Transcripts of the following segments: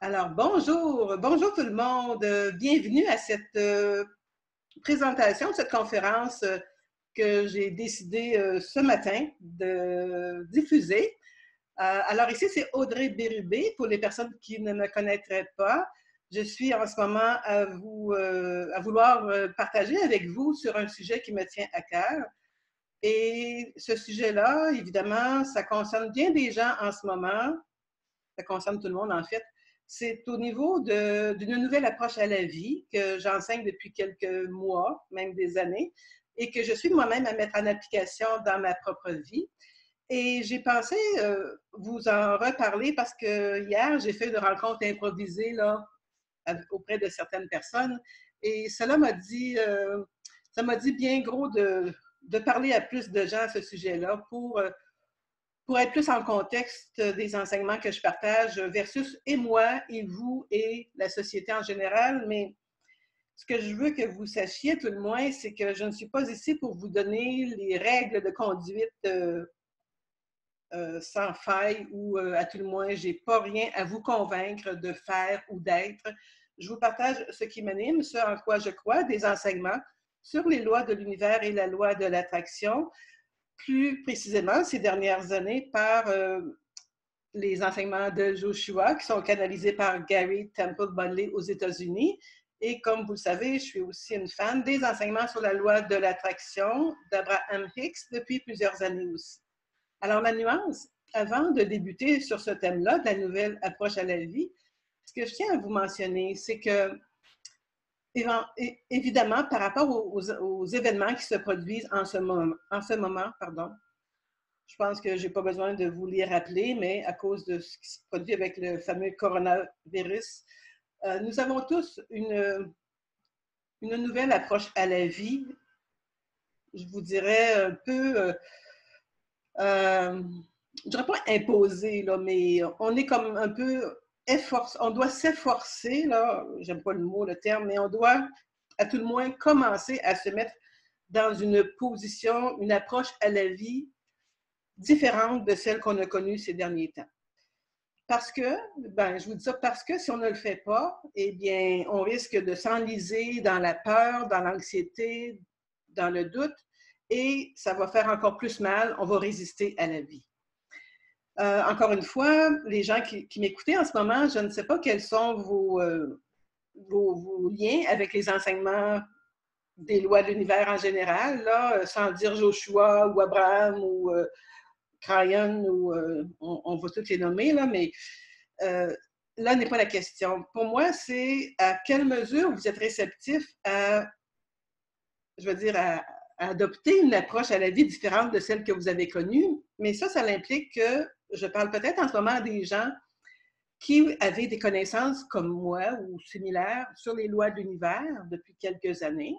Alors, bonjour tout le monde. Bienvenue à cette présentation, cette conférence que j'ai décidé ce matin de diffuser. Alors ici, c'est Audrey Bérubé, pour les personnes qui ne me connaîtraient pas. Je suis en ce moment à vouloir partager avec vous sur un sujet qui me tient à cœur. Et ce sujet-là, évidemment, ça concerne bien des gens en ce moment. Ça concerne tout le monde, en fait. C'est au niveau d'une nouvelle approche à la vie que j'enseigne depuis quelques mois, même des années, et que je suis moi-même à mettre en application dans ma propre vie. Et j'ai pensé vous en reparler parce que hier, j'ai fait une rencontre improvisée là, auprès de certaines personnes et ça m'a dit bien gros de parler à plus de gens à ce sujet-là pour être plus en contexte des enseignements que je partage versus et moi, et vous, et la société en général. Mais ce que je veux que vous sachiez, tout le moins, c'est que je ne suis pas ici pour vous donner les règles de conduite sans faille ou à tout le moins, je n'ai pas rien à vous convaincre de faire ou d'être. Je vous partage ce qui m'anime, ce en quoi je crois, des enseignements sur les lois de l'univers et la loi de l'attraction, plus précisément ces dernières années par les enseignements de Joshua qui sont canalisés par Gary Temple Bunley aux États-Unis. Et comme vous le savez, je suis aussi une fan des enseignements sur la loi de l'attraction d'Abraham Hicks depuis plusieurs années aussi. Alors, la nuance, avant de débuter sur ce thème-là, de la nouvelle approche à la vie, ce que je tiens à vous mentionner, c'est que évidemment, par rapport aux événements qui se produisent en ce moment, je pense que je n'ai pas besoin de vous les rappeler, mais à cause de ce qui se produit avec le fameux coronavirus, nous avons tous une nouvelle approche à la vie, je vous dirais un peu, je ne dirais pas imposée, là, mais on est comme un peu on doit s'efforcer, là, j'aime pas le mot, le terme, mais on doit à tout le moins commencer à se mettre dans une position, une approche à la vie différente de celle qu'on a connue ces derniers temps. Parce que, je vous dis ça parce que si on ne le fait pas, eh bien, on risque de s'enliser dans la peur, dans l'anxiété, dans le doute, et ça va faire encore plus mal, on va résister à la vie. Encore une fois, les gens qui m'écoutaient en ce moment, je ne sais pas quels sont vos liens avec les enseignements des lois de l'univers en général, là, sans dire Joshua ou Abraham ou Crayon, ou on va tous les nommer, là, mais là n'est pas la question. Pour moi, c'est à quelle mesure vous êtes réceptif à, je veux dire, à adopter une approche à la vie différente de celle que vous avez connue. Mais ça implique que je parle peut-être en ce moment à des gens qui avaient des connaissances comme moi ou similaires sur les lois de l'univers depuis quelques années,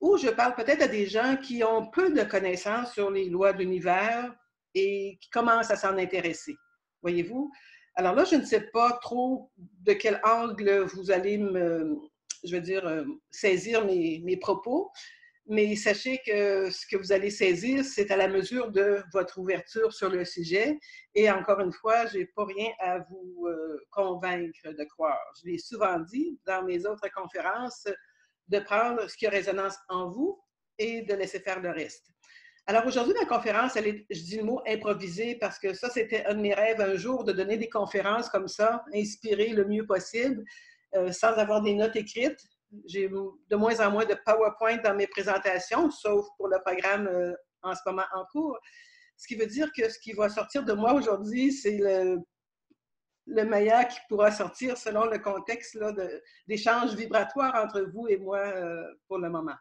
ou je parle peut-être à des gens qui ont peu de connaissances sur les lois de l'univers et qui commencent à s'en intéresser. Voyez-vous? Alors là, je ne sais pas trop de quel angle vous allez saisir mes propos, mais sachez que ce que vous allez saisir, c'est à la mesure de votre ouverture sur le sujet. Et encore une fois, je n'ai pas rien à vous convaincre de croire. Je l'ai souvent dit dans mes autres conférences, de prendre ce qui a résonance en vous et de laisser faire le reste. Alors aujourd'hui, ma conférence, je dis le mot improvisé parce que ça, c'était un de mes rêves un jour de donner des conférences comme ça, inspirées le mieux possible, sans avoir des notes écrites. J'ai de moins en moins de PowerPoint dans mes présentations, sauf pour le programme en ce moment en cours. Ce qui veut dire que ce qui va sortir de moi aujourd'hui, c'est le meilleur qui pourra sortir selon le contexte d'échange vibratoire entre vous et moi pour le moment.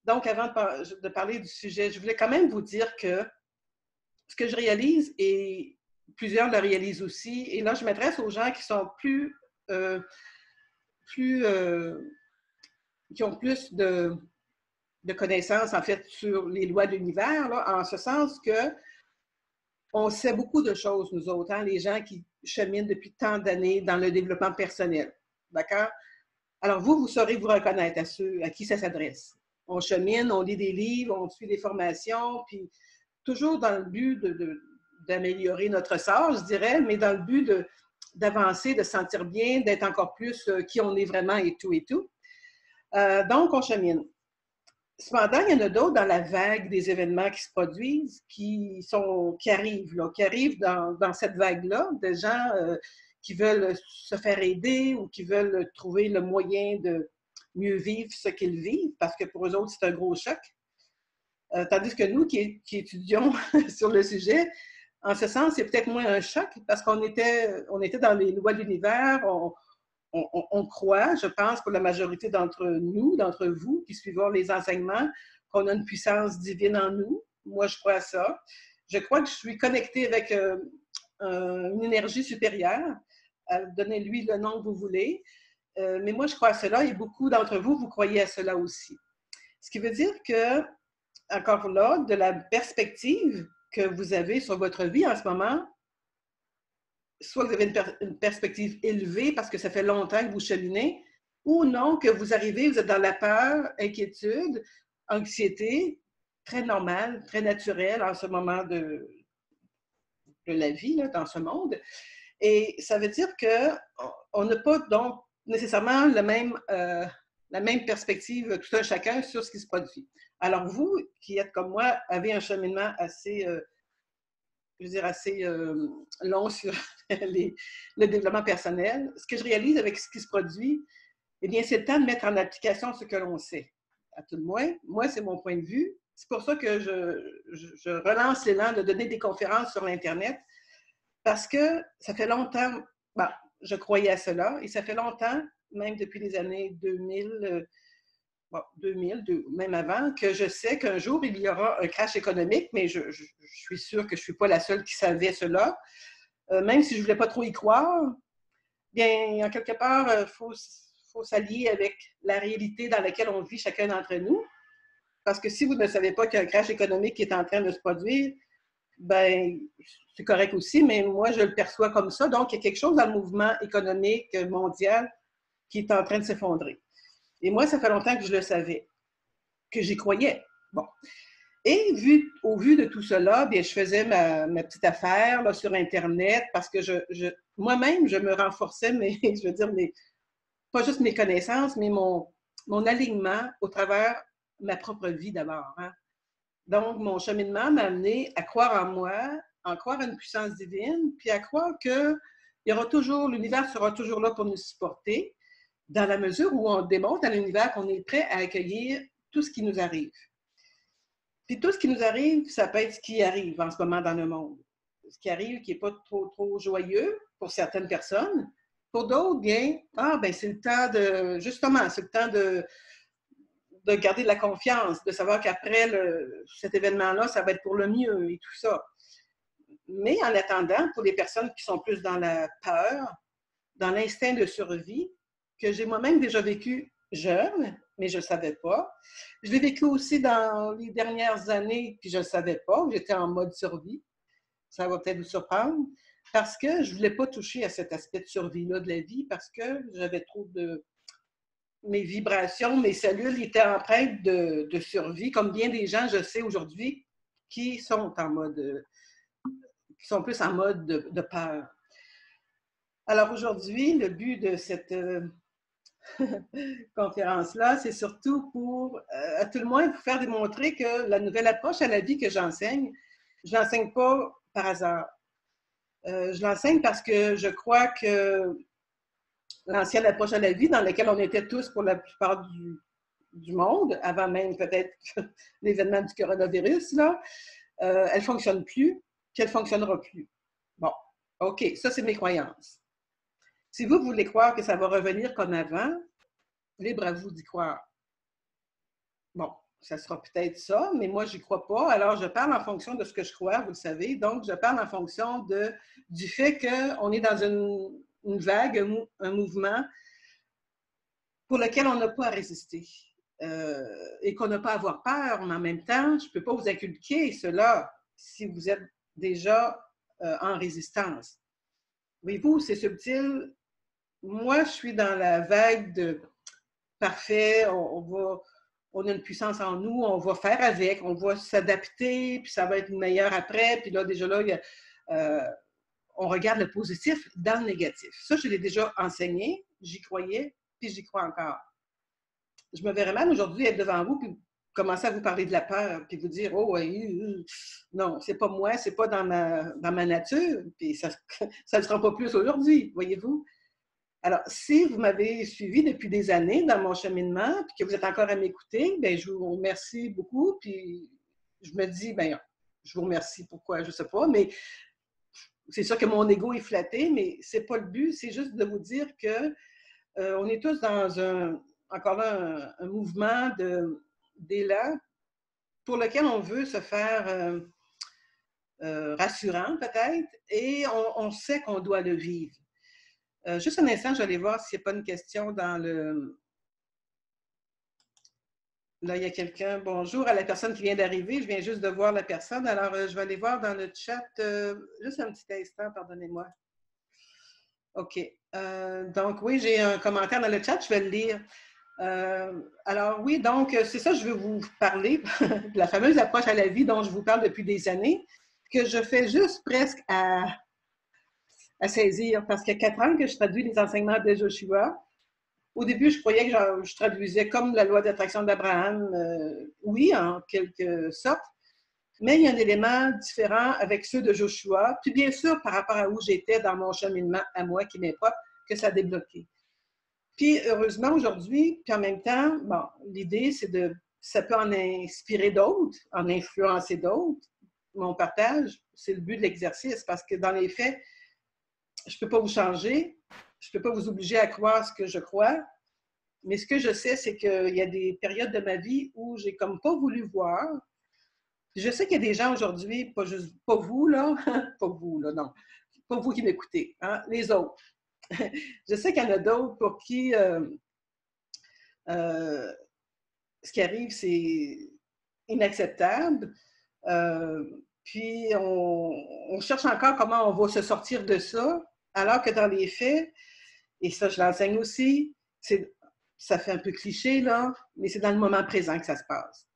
Donc, avant de parler du sujet, je voulais quand même vous dire que ce que je réalise, et plusieurs le réalisent aussi, et là, je m'adresse aux gens qui sont qui ont plus de connaissances, en fait, sur les lois de l'univers, là, en ce sens que on sait beaucoup de choses, nous autres, hein, les gens qui cheminent depuis tant d'années dans le développement personnel. D'accord? Alors, vous saurez vous reconnaître à ceux à qui ça s'adresse. On chemine, on lit des livres, on suit des formations, puis toujours dans le but d'améliorer notre sort, je dirais, mais dans le but d'avancer, de se sentir bien, d'être encore plus qui on est vraiment et tout et tout. Donc, on chemine. Cependant, il y en a d'autres dans la vague des événements qui se produisent, qui arrivent, là, qui arrivent dans cette vague-là, de gens qui veulent se faire aider ou qui veulent trouver le moyen de mieux vivre ce qu'ils vivent, parce que pour eux autres, c'est un gros choc. Tandis que nous, qui étudions sur le sujet, en ce sens, c'est peut-être moins un choc, parce qu'on était dans les lois de l'univers, on croit, je pense, pour la majorité d'entre nous, d'entre vous, qui suivons les enseignements, qu'on a une puissance divine en nous. Moi, je crois à ça. Je crois que je suis connectée avec une énergie supérieure. Donnez-lui le nom que vous voulez. Mais moi, je crois à cela et beaucoup d'entre vous, vous croyez à cela aussi. Ce qui veut dire que, encore là, de la perspective que vous avez sur votre vie en ce moment, soit vous avez une perspective élevée parce que ça fait longtemps que vous cheminez, ou non, que vous arrivez, vous êtes dans la peur, inquiétude, anxiété, très normale, très naturelle en ce moment de la vie, là, dans ce monde. Et ça veut dire qu'on n'a pas donc nécessairement la même perspective, tout un chacun, sur ce qui se produit. Alors vous, qui êtes comme moi, avez un cheminement assez assez long sur le développement personnel. Ce que je réalise avec ce qui se produit, eh bien, c'est le temps de mettre en application ce que l'on sait. À tout le moins, moi, c'est mon point de vue. C'est pour ça que je relance l'élan de donner des conférences sur l'Internet, parce que ça fait longtemps, je croyais à cela, et ça fait longtemps, même depuis les années 2000, 2000, même avant, que je sais qu'un jour, il y aura un crash économique, mais je suis sûre que je ne suis pas la seule qui savait cela. Même si je ne voulais pas trop y croire, bien, en quelque part, il faut s'allier avec la réalité dans laquelle on vit chacun d'entre nous. Parce que si vous ne savez pas qu'il y a un crash économique qui est en train de se produire, ben c'est correct aussi, mais moi, je le perçois comme ça. Donc, il y a quelque chose dans le mouvement économique mondial qui est en train de s'effondrer. Et moi, ça fait longtemps que je le savais, que j'y croyais. Bon. Et au vu de tout cela, bien, je faisais ma petite affaire là, sur Internet parce que moi-même, je me renforçais, je veux dire, pas juste mes connaissances, mais mon alignement au travers ma propre vie d'abord. Hein. Donc, mon cheminement m'a amené à croire en moi, à croire à une puissance divine, puis à croire que l'univers sera toujours là pour nous supporter, dans la mesure où on démontre à l'univers qu'on est prêt à accueillir tout ce qui nous arrive. Puis tout ce qui nous arrive, ça peut être ce qui arrive en ce moment dans le monde. Ce qui arrive qui n'est pas trop joyeux pour certaines personnes. Pour d'autres, bien, c'est le temps c'est le temps de garder de la confiance, de savoir qu'après cet événement-là, ça va être pour le mieux et tout ça. Mais en attendant, pour les personnes qui sont plus dans la peur, dans l'instinct de survie, que j'ai moi-même déjà vécu jeune, mais je ne le savais pas. Je l'ai vécu aussi dans les dernières années, puis je ne le savais pas. J'étais en mode survie. Ça va peut-être vous surprendre. Parce que je ne voulais pas toucher à cet aspect de survie-là de la vie, parce que j'avais trop de... Mes vibrations, mes cellules étaient empreintes de survie, comme bien des gens, je sais aujourd'hui, qui sont plus en mode de peur. Alors aujourd'hui, le but de cette conférence-là, c'est surtout pour, à tout le moins, vous faire démontrer que la nouvelle approche à la vie que j'enseigne, je ne l'enseigne pas par hasard. Je l'enseigne parce que je crois que l'ancienne approche à la vie, dans laquelle on était tous pour la plupart du monde, avant même peut-être l'événement du coronavirus, là, elle ne fonctionne plus, puis elle ne fonctionnera plus. Bon, OK, ça, c'est mes croyances. Si vous voulez croire que ça va revenir comme avant, libre à vous d'y croire. Bon, ça sera peut-être ça, mais moi, je n'y crois pas. Alors, je parle en fonction de ce que je crois, vous le savez. Donc, je parle en fonction du fait qu'on est dans une vague, un mouvement pour lequel on n'a pas à résister et qu'on n'a pas à avoir peur. Mais en même temps, je ne peux pas vous inculquer cela si vous êtes déjà en résistance. Voyez-vous, c'est subtil. Moi, je suis dans la vague de parfait, on a une puissance en nous, on va faire avec, on va s'adapter, puis ça va être meilleur après. Puis là, déjà là, on regarde le positif dans le négatif. Ça, je l'ai déjà enseigné, j'y croyais, puis j'y crois encore. Je me verrais mal aujourd'hui être devant vous, puis commencer à vous parler de la peur, puis vous dire, oh, oui, non, c'est pas moi, c'est pas dans ma nature, puis ça ne sera pas plus aujourd'hui, voyez-vous? Alors, si vous m'avez suivi depuis des années dans mon cheminement, puis que vous êtes encore à m'écouter, bien, je vous remercie beaucoup, puis je me dis, bien, je vous remercie, pourquoi, je ne sais pas, mais c'est sûr que mon ego est flatté, mais ce n'est pas le but, c'est juste de vous dire que on est tous dans encore là, un mouvement d'élan pour lequel on veut se faire rassurant peut-être, et on sait qu'on doit le vivre. Juste un instant, je vais aller voir s'il n'y a pas une question dans le... Là, il y a quelqu'un. Bonjour à la personne qui vient d'arriver. Je viens juste de voir la personne. Alors, je vais aller voir dans le chat. Juste un petit instant, pardonnez-moi. OK. Donc, oui, j'ai un commentaire dans le chat. Je vais le lire. Alors, oui, donc, c'est ça, je veux vous parler de la fameuse approche à la vie dont je vous parle depuis des années, que je fais juste presque à saisir, parce qu'il y a 4 ans que je traduis les enseignements de Joshua. Au début, je croyais que je traduisais comme la loi d'attraction d'Abraham, oui, en quelque sorte, mais il y a un élément différent avec ceux de Joshua, puis bien sûr, par rapport à où j'étais dans mon cheminement à moi, qui m'est propre, que ça a débloqué. Puis heureusement, aujourd'hui, puis en même temps, bon, l'idée, c'est ça peut en inspirer d'autres, en influencer d'autres. Mon partage, c'est le but de l'exercice, parce que dans les faits, je ne peux pas vous changer, je ne peux pas vous obliger à croire ce que je crois, mais ce que je sais, c'est qu'il y a des périodes de ma vie où j'ai comme pas voulu voir. Je sais qu'il y a des gens aujourd'hui, pas vous, là, pas vous, là, non, pas vous qui m'écoutez, hein, les autres. Je sais qu'il y en a d'autres pour qui ce qui arrive, c'est inacceptable. Puis on cherche encore comment on va se sortir de ça, alors que dans les faits, et ça je l'enseigne aussi, ça fait un peu cliché, là, mais c'est dans le moment présent que ça se passe.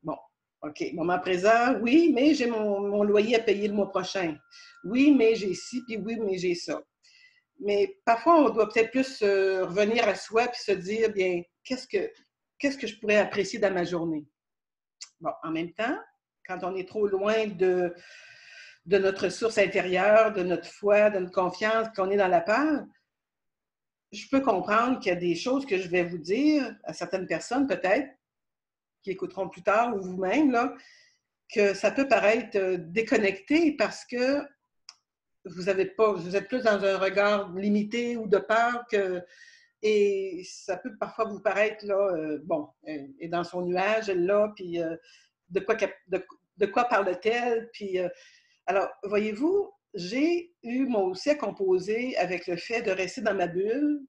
Bon, OK, moment présent, oui, mais j'ai mon loyer à payer le mois prochain. Oui, mais j'ai ci, puis oui, mais j'ai ça. Mais parfois, on doit peut-être plus revenir à soi puis se dire, bien, qu'est-ce que je pourrais apprécier dans ma journée? Bon, en même temps, quand on est trop loin de notre source intérieure, de notre foi, de notre confiance, qu'on est dans la peur, je peux comprendre qu'il y a des choses que je vais vous dire à certaines personnes, peut-être, qui écouteront plus tard, ou vous-même, là, que ça peut paraître déconnecté parce que vous êtes plus dans un regard limité ou de peur et ça peut parfois vous paraître, là, bon, elle est dans son nuage, elle là, puis de quoi parle-t-elle? Puis, alors, voyez-vous, j'ai eu moi aussi à composer avec le fait de rester dans ma bulle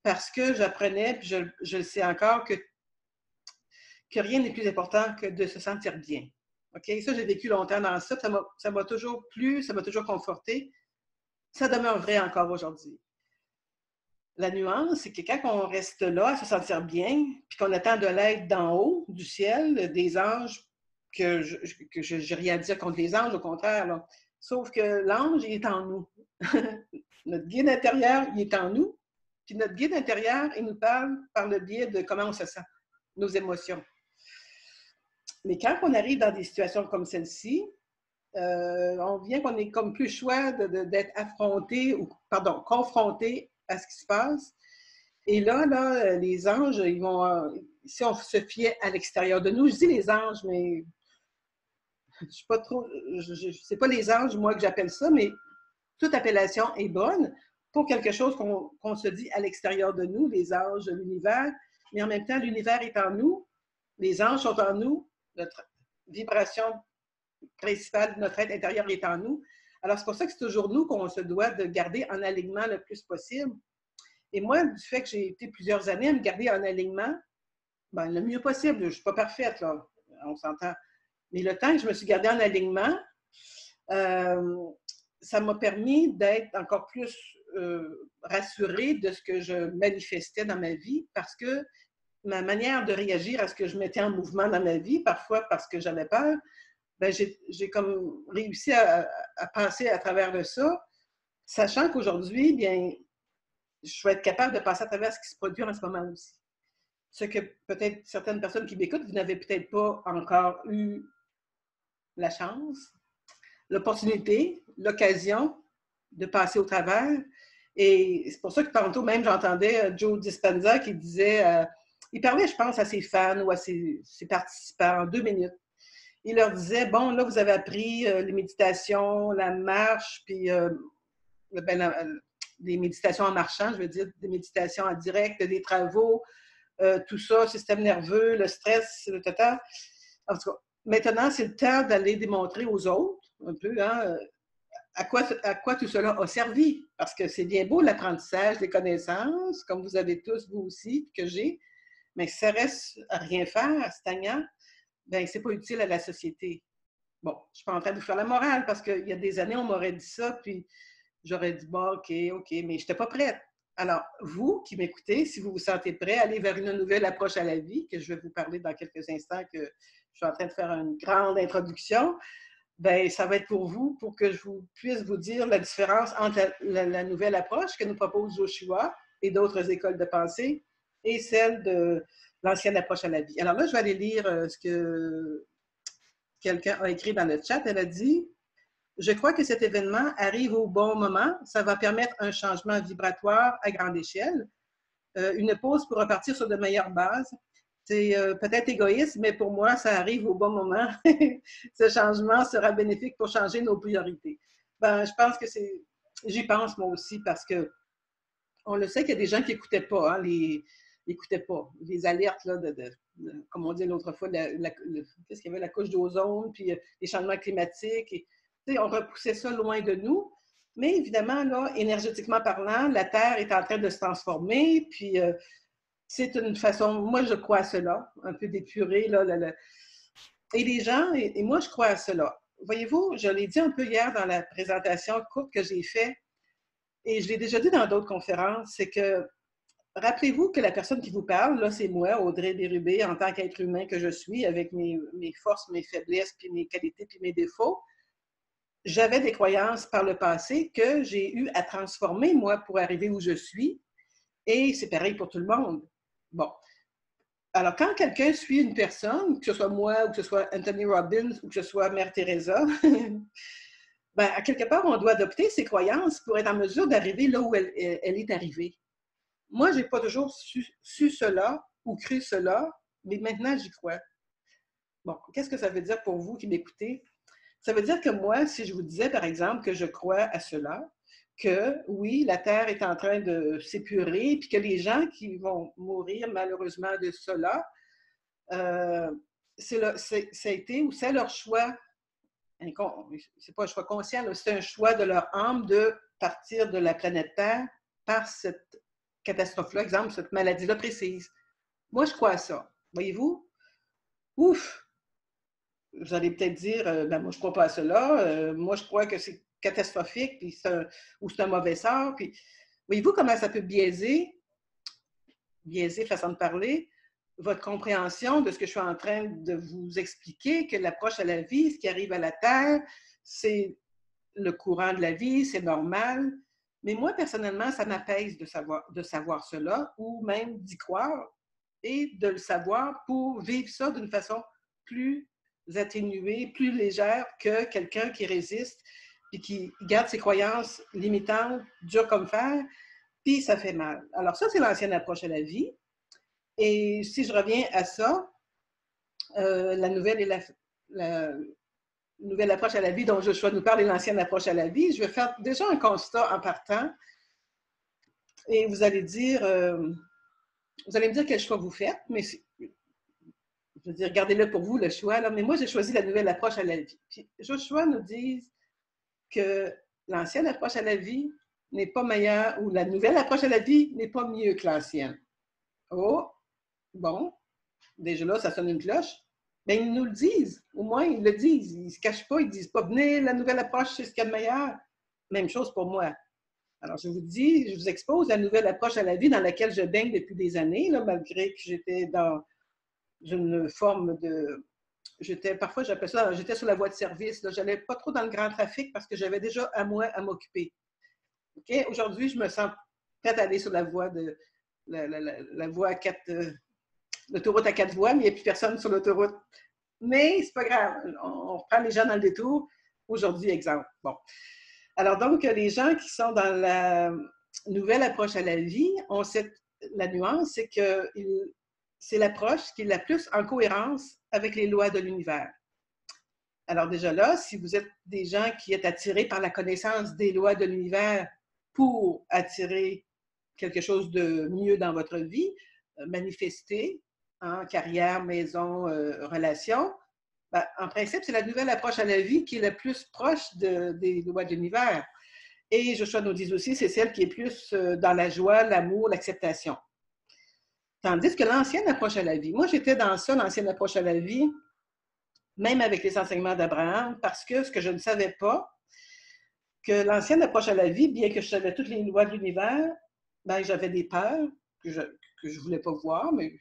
parce que j'apprenais, puis je le sais encore, que rien n'est plus important que de se sentir bien. OK? Ça, j'ai vécu longtemps dans ça. Ça m'a toujours plu, ça m'a toujours conforté. Ça demeure vrai encore aujourd'hui. La nuance, c'est que quand on reste là à se sentir bien, puis qu'on attend de l'aide d'en haut, du ciel, des anges, que je n'ai rien à dire contre les anges, au contraire, là. Sauf que l'ange, il est en nous. Notre guide intérieur, il est en nous. Puis notre guide intérieur, il nous parle par le biais de comment on se sent, nos émotions. Mais quand on arrive dans des situations comme celle-ci, on vient qu'on ait comme plus le choix d'être confronté à ce qui se passe. Et là, les anges, ils vont, si on se fiait à l'extérieur de nous, je dis les anges, mais je ne suis pas trop, c'est pas les anges, moi, que j'appelle ça, mais toute appellation est bonne pour quelque chose qu'on se dit à l'extérieur de nous, les anges, l'univers, mais en même temps, l'univers est en nous, les anges sont en nous, notre vibration principale de notre être intérieur est en nous. Alors, c'est pour ça que c'est toujours nous qu'on se doit de garder en alignement le plus possible. Et moi, du fait que j'ai été plusieurs années à me garder en alignement, ben, le mieux possible, je ne suis pas parfaite, là, on s'entend. Mais le temps que je me suis gardée en alignement, ça m'a permis d'être encore plus rassurée de ce que je manifestais dans ma vie parce que ma manière de réagir à ce que je mettais en mouvement dans ma vie, parfois parce que j'avais peur, ben, j'ai comme réussi à passer à travers de ça, sachant qu'aujourd'hui, bien, je vais être capable de passer à travers ce qui se produit en ce moment aussi. Ce que peut-être certaines personnes qui m'écoutent, vous n'avez peut-être pas encore eu la chance, l'opportunité, l'occasion de passer au travers. Et c'est pour ça que tantôt même, j'entendais Joe Dispenza qui disait, il parlait, je pense, à ses fans ou à ses participants en 2 minutes. Il leur disait, bon, là, vous avez appris les méditations, la marche, puis des méditations en marchant, je veux dire, des méditations en direct, des travaux, tout ça, système nerveux, le stress, le total. En tout cas, maintenant, c'est le temps d'aller démontrer aux autres, un peu, hein, à quoi tout cela a servi. Parce que c'est bien beau l'apprentissage des connaissances, comme vous avez tous, vous aussi, que j'ai, mais si ça reste à rien faire, stagnant, bien, c'est pas utile à la société. Bon, je ne suis pas en train de vous faire la morale parce qu'il y a des années, on m'aurait dit ça, puis j'aurais dit, bon, OK, mais je n'étais pas prête. Alors, vous qui m'écoutez, si vous vous sentez prêt, allez vers une nouvelle approche à la vie, que je vais vous parler dans quelques instants, que je suis en train de faire une grande introduction, bien, ça va être pour vous, pour que je puisse vous dire la différence entre la nouvelle approche que nous propose Joshua et d'autres écoles de pensée et celle de l'ancienne approche à la vie. Alors là, je vais aller lire ce que quelqu'un a écrit dans le chat. Elle a dit « Je crois que cet événement arrive au bon moment. Ça va permettre un changement vibratoire à grande échelle. Une pause pour repartir sur de meilleures bases. C'est peut-être égoïste, mais pour moi, ça arrive au bon moment. Ce changement sera bénéfique pour changer nos priorités. » Ben, je pense que c'est... J'y pense moi aussi parce que on le sait qu'il y a des gens qui n'écoutaient pas, hein, n'écoutaient pas les alertes, là, comme on dit l'autre fois, qu'est-ce qu'il y avait, la couche d'ozone, puis les changements climatiques. Et, on repoussait ça loin de nous. Mais évidemment, là, énergétiquement parlant, la Terre est en train de se transformer, puis c'est une façon, moi je crois à cela, un peu d'épurer, là, et les gens, et moi je crois à cela. Voyez-vous, je l'ai dit un peu hier dans la présentation courte que j'ai faite, et je l'ai déjà dit dans d'autres conférences, c'est que rappelez-vous que la personne qui vous parle, là, c'est moi, Audrey Bérubé, en tant qu'être humain que je suis, avec mes forces, mes faiblesses, puis mes qualités, puis mes défauts. J'avais des croyances par le passé que j'ai eu à transformer, moi, pour arriver où je suis. Et c'est pareil pour tout le monde. Bon. Alors, quand quelqu'un suit une personne, que ce soit moi, ou que ce soit Anthony Robbins, ou que ce soit Mère Teresa, ben, à quelque part, on doit adopter ses croyances pour être en mesure d'arriver là où elle est arrivée. Moi, je n'ai pas toujours su cela ou cru cela, mais maintenant, j'y crois. Bon, qu'est-ce que ça veut dire pour vous qui m'écoutez? Ça veut dire que moi, si je vous disais, par exemple, que je crois à cela, que oui, la Terre est en train de s'épurer, puis que les gens qui vont mourir malheureusement de cela, ça a été ou c'est leur choix, c'est pas un choix conscient, c'est un choix de leur âme de partir de la planète Terre par cette catastrophe-là, exemple, cette maladie-là précise. Moi, je crois à ça. Voyez-vous? Ouf! Vous allez peut-être dire, ben, moi, je ne crois pas à cela. Moi, je crois que c'est catastrophique, puis ou c'est un mauvais sort. Puis, voyez-vous comment ça peut biaiser, façon de parler, votre compréhension de ce que je suis en train de vous expliquer, que l'approche à la vie, ce qui arrive à la Terre, c'est le courant de la vie, c'est normal. Mais moi, personnellement, ça m'apaise de savoir cela, ou même d'y croire et de le savoir pour vivre ça d'une façon plus atténuée, plus légère que quelqu'un qui résiste et qui garde ses croyances limitantes, dures comme fer, puis ça fait mal. Alors ça, c'est l'ancienne approche à la vie. Et si je reviens à ça, la nouvelle nouvelle approche à la vie dont Joshua nous parle et l'ancienne approche à la vie, je vais faire déjà un constat en partant. Et vous allez me dire quel choix vous faites, mais je veux dire, gardez-le pour vous, le choix. Là. Mais moi, j'ai choisi la nouvelle approche à la vie. Puis Joshua nous dit que l'ancienne approche à la vie n'est pas meilleure, ou la nouvelle approche à la vie n'est pas mieux que l'ancienne. Oh, bon, déjà là, ça sonne une cloche. Mais ils nous le disent, au moins ils le disent. Ils ne se cachent pas, ils ne disent pas, venez, la nouvelle approche, c'est ce qu'il y a de meilleur. Même chose pour moi. Alors, je vous expose la nouvelle approche à la vie dans laquelle je baigne depuis des années, là, malgré que j'étais dans une forme de parfois, j'appelle ça, j'étais sur la voie de service. Je n'allais pas trop dans le grand trafic parce que j'avais déjà à moi à m'occuper. Okay? Aujourd'hui, je me sens prête à aller sur la voie de la voie à l'autoroute à 4 voies, mais il n'y a plus personne sur l'autoroute. Mais c'est pas grave, on reprend les gens dans le détour. Aujourd'hui, exemple. Bon. Alors donc, les gens qui sont dans la nouvelle approche à la vie, la nuance, c'est que c'est l'approche qui est la plus en cohérence avec les lois de l'univers. Alors déjà là, si vous êtes des gens qui êtes attirés par la connaissance des lois de l'univers pour attirer quelque chose de mieux dans votre vie, manifester, hein, carrière, maison, relation, ben, en principe, c'est la nouvelle approche à la vie qui est la plus proche des lois de l'univers. Et Joshua nous dit aussi, c'est celle qui est plus dans la joie, l'amour, l'acceptation. Tandis que l'ancienne approche à la vie, moi j'étais dans ça, l'ancienne approche à la vie, même avec les enseignements d'Abraham, parce que ce que je ne savais pas, que l'ancienne approche à la vie, bien que je savais toutes les lois de l'univers, ben, j'avais des peurs que je ne voulais pas voir, mais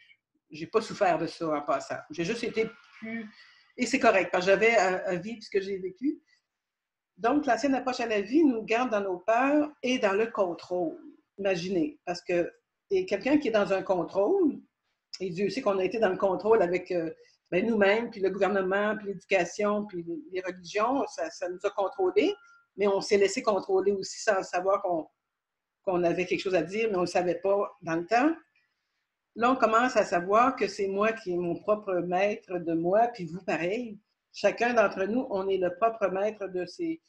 je n'ai pas souffert de ça en passant. J'ai juste été plus... Et c'est correct, parce que j'avais à vivre ce que j'ai vécu. Donc, l'ancienne approche à la vie nous garde dans nos peurs et dans le contrôle. Imaginez, parce que et quelqu'un qui est dans un contrôle, et Dieu sait qu'on a été dans le contrôle avec nous-mêmes, puis le gouvernement, puis l'éducation, puis les religions, ça nous a contrôlés, mais on s'est laissé contrôler aussi sans savoir qu'on avait quelque chose à dire, mais on ne le savait pas dans le temps. Là, on commence à savoir que c'est moi qui est mon propre maître de moi, puis vous pareil. Chacun d'entre nous, on est le propre maître de ses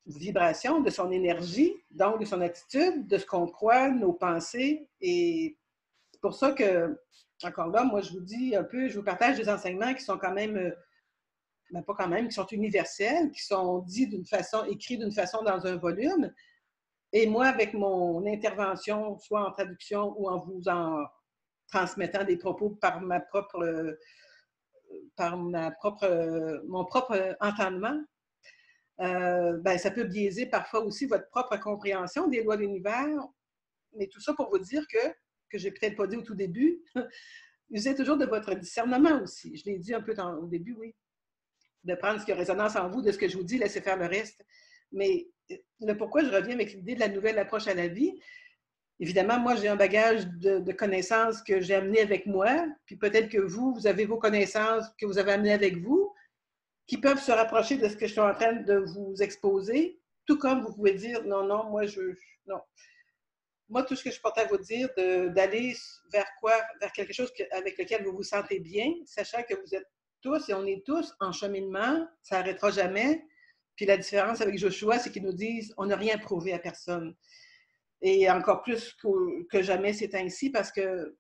vibrations, de son énergie, donc de son attitude, de ce qu'on croit, nos pensées. Et c'est pour ça que, encore là, moi, je vous dis un peu, je vous partage des enseignements qui sont quand même, ben pas quand même, qui sont universels, qui sont dits d'une façon, écrits d'une façon dans un volume. Et moi, avec mon intervention, soit en traduction ou en vous en transmettant des propos par mon propre entendement, ben, ça peut biaiser parfois aussi votre propre compréhension des lois de l'univers. Mais tout ça pour vous dire que j'ai peut-être pas dit au tout début, usez toujours de votre discernement aussi. Je l'ai dit un peu au début, oui. De prendre ce qui a résonance en vous, de ce que je vous dis, laissez faire le reste. Mais le pourquoi je reviens avec l'idée de la nouvelle approche à la vie, évidemment, moi, j'ai un bagage de connaissances que j'ai amené avec moi, puis peut-être que vous avez vos connaissances que vous avez amenées avec vous, qui peuvent se rapprocher de ce que je suis en train de vous exposer, tout comme vous pouvez dire, non, non. Moi, tout ce que je porte à vous dire, d'aller vers quoi? Vers quelque chose avec lequel vous vous sentez bien, sachant que vous êtes tous et on est tous en cheminement, ça n'arrêtera jamais. Puis la différence avec Joshua, c'est qu'ils nous disent, on n'a rien prouvé à personne. Et encore plus que jamais, c'est ainsi parce que,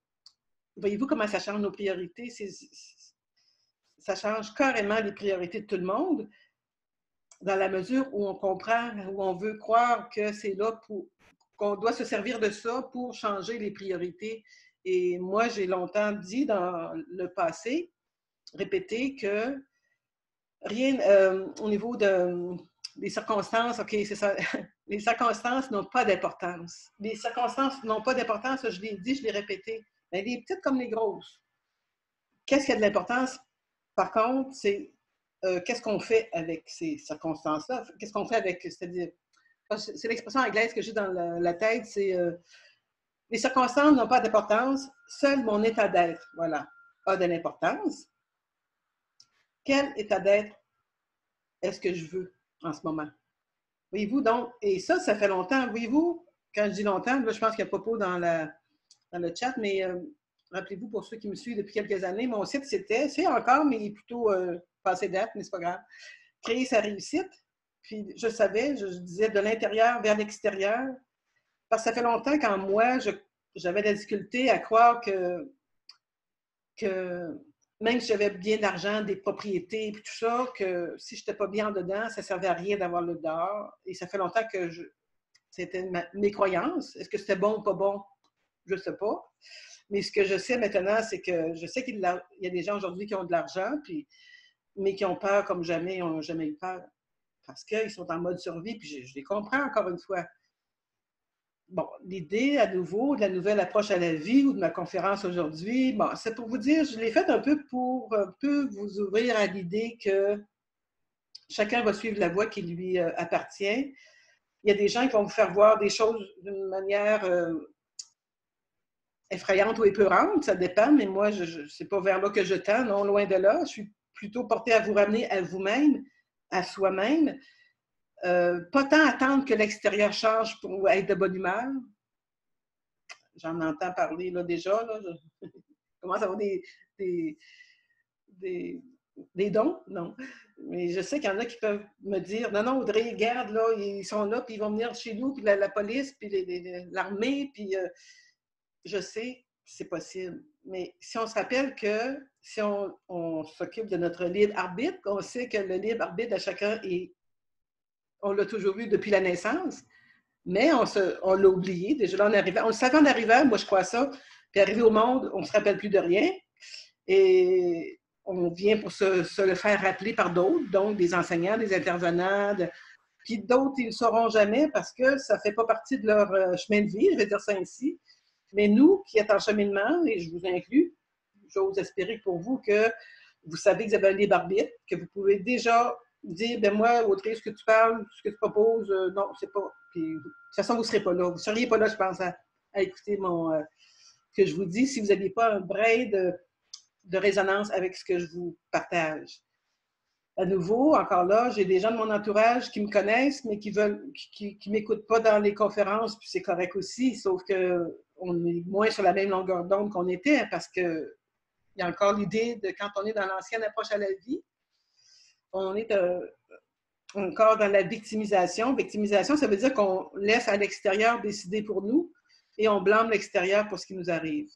voyez-vous comment ça change nos priorités? Ça change carrément les priorités de tout le monde dans la mesure où on comprend, où on veut croire que c'est là qu'on doit se servir de ça pour changer les priorités. Et moi, j'ai longtemps dit dans le passé, répété que rien au niveau des circonstances, OK, c'est ça, les circonstances n'ont pas d'importance. Les circonstances n'ont pas d'importance, je l'ai dit, je l'ai répété. Mais les petites comme les grosses. Qu'est-ce qui a de l'importance, par contre, c'est qu'est-ce qu'on fait avec ces circonstances-là? Qu'est-ce qu'on fait avec, c'est-à-dire, c'est l'expression anglaise que j'ai dans la tête, c'est les circonstances n'ont pas d'importance, seul mon état d'être, voilà, a de l'importance. Quel état d'être est-ce que je veux en ce moment? Voyez-vous, donc, et ça fait longtemps. Voyez-vous, quand je dis longtemps, là, je pense qu'il y a propos dans le chat, mais rappelez-vous, pour ceux qui me suivent depuis quelques années, mon site, c'est encore, mais il est plutôt passé date, mais c'est pas grave, créer sa réussite. Puis je savais, je disais de l'intérieur vers l'extérieur, parce que ça fait longtemps qu'en moi, j'avais de la difficulté à croire que même si j'avais bien d'argent, des propriétés, puis tout ça, que si je n'étais pas bien en dedans, ça ne servait à rien d'avoir le dehors. Et ça fait longtemps que c'était mes croyances. Est-ce que c'était bon ou pas bon? Je ne sais pas. Mais ce que je sais maintenant, c'est que je sais qu'il y a des gens aujourd'hui qui ont de l'argent, mais qui ont peur comme jamais, ils n'ont jamais eu peur. Parce qu'ils sont en mode survie, puis je les comprends encore une fois. bon, l'idée, à nouveau, de la nouvelle approche à la vie ou de ma conférence aujourd'hui, bon, c'est pour vous dire, je l'ai faite un peu pour un peu vous ouvrir à l'idée que chacun va suivre la voie qui lui appartient. Il y a des gens qui vont vous faire voir des choses d'une manière effrayante ou épeurante, ça dépend, mais moi, c'est pas vers là que je tends, non, loin de là. Je suis plutôt portée à vous ramener à vous-même, à soi-même. Pas tant attendre que l'extérieur change pour être de bonne humeur. J'en entends parler là, déjà. Là, je commence à avoir des, des, des dons, non. Mais je sais qu'il y en a qui peuvent me dire, non, non, Audrey, garde, là, ils sont là, puis ils vont venir chez nous, puis la police, puis l'armée, puis je sais, c'est possible. Mais si on se rappelle que si on s'occupe de notre libre arbitre, on sait que le libre arbitre de chacun est, on l'a toujours vu depuis la naissance, mais on l'a oublié. Déjà là, on le savait en arrivant, moi je crois ça, puis arrivé au monde, on ne se rappelle plus de rien. Et on vient pour se le faire rappeler par d'autres, donc des enseignants, des intervenants, puis d'autres, ils ne le sauront jamais parce que ça ne fait pas partie de leur chemin de vie, je vais dire ça ainsi. Mais nous, qui êtes en cheminement, et je vous inclus, j'ose espérer pour vous que vous savez que vous avez un libre arbitre, que vous pouvez déjà dire, ben moi, Audrey, ce que tu parles, ce que tu proposes, non, c'est pas. Puis, de toute façon, vous ne serez pas là. Vous ne seriez pas là, je pense, à écouter ce que je vous dis si vous n'aviez pas un brin de résonance avec ce que je vous partage. À nouveau, encore là, j'ai des gens de mon entourage qui me connaissent, mais qui m'écoutent pas dans les conférences, puis c'est correct aussi, sauf qu'on est moins sur la même longueur d'onde qu'on était, parce qu'il y a encore l'idée de quand on est dans l'ancienne approche à la vie, on est encore dans la victimisation. Victimisation, ça veut dire qu'on laisse à l'extérieur décider pour nous et on blâme l'extérieur pour ce qui nous arrive.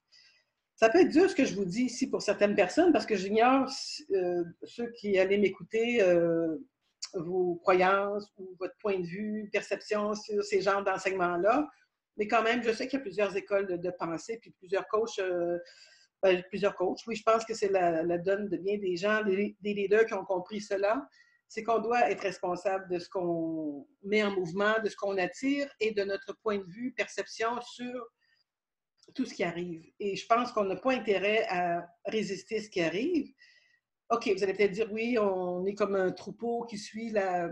Ça peut être dur ce que je vous dis ici pour certaines personnes parce que j'ignore ceux qui allaient m'écouter, vos croyances ou votre point de vue, perception sur ces genres d'enseignements-là. Mais quand même, je sais qu'il y a plusieurs écoles de pensée puis plusieurs coachs. Oui, je pense que c'est la donne de bien des gens, des leaders qui ont compris cela. C'est qu'on doit être responsable de ce qu'on met en mouvement, de ce qu'on attire et de notre point de vue, perception sur tout ce qui arrive. Et je pense qu'on n'a pas intérêt à résister à ce qui arrive. OK, vous allez peut-être dire, oui, on est comme un troupeau qui suit la...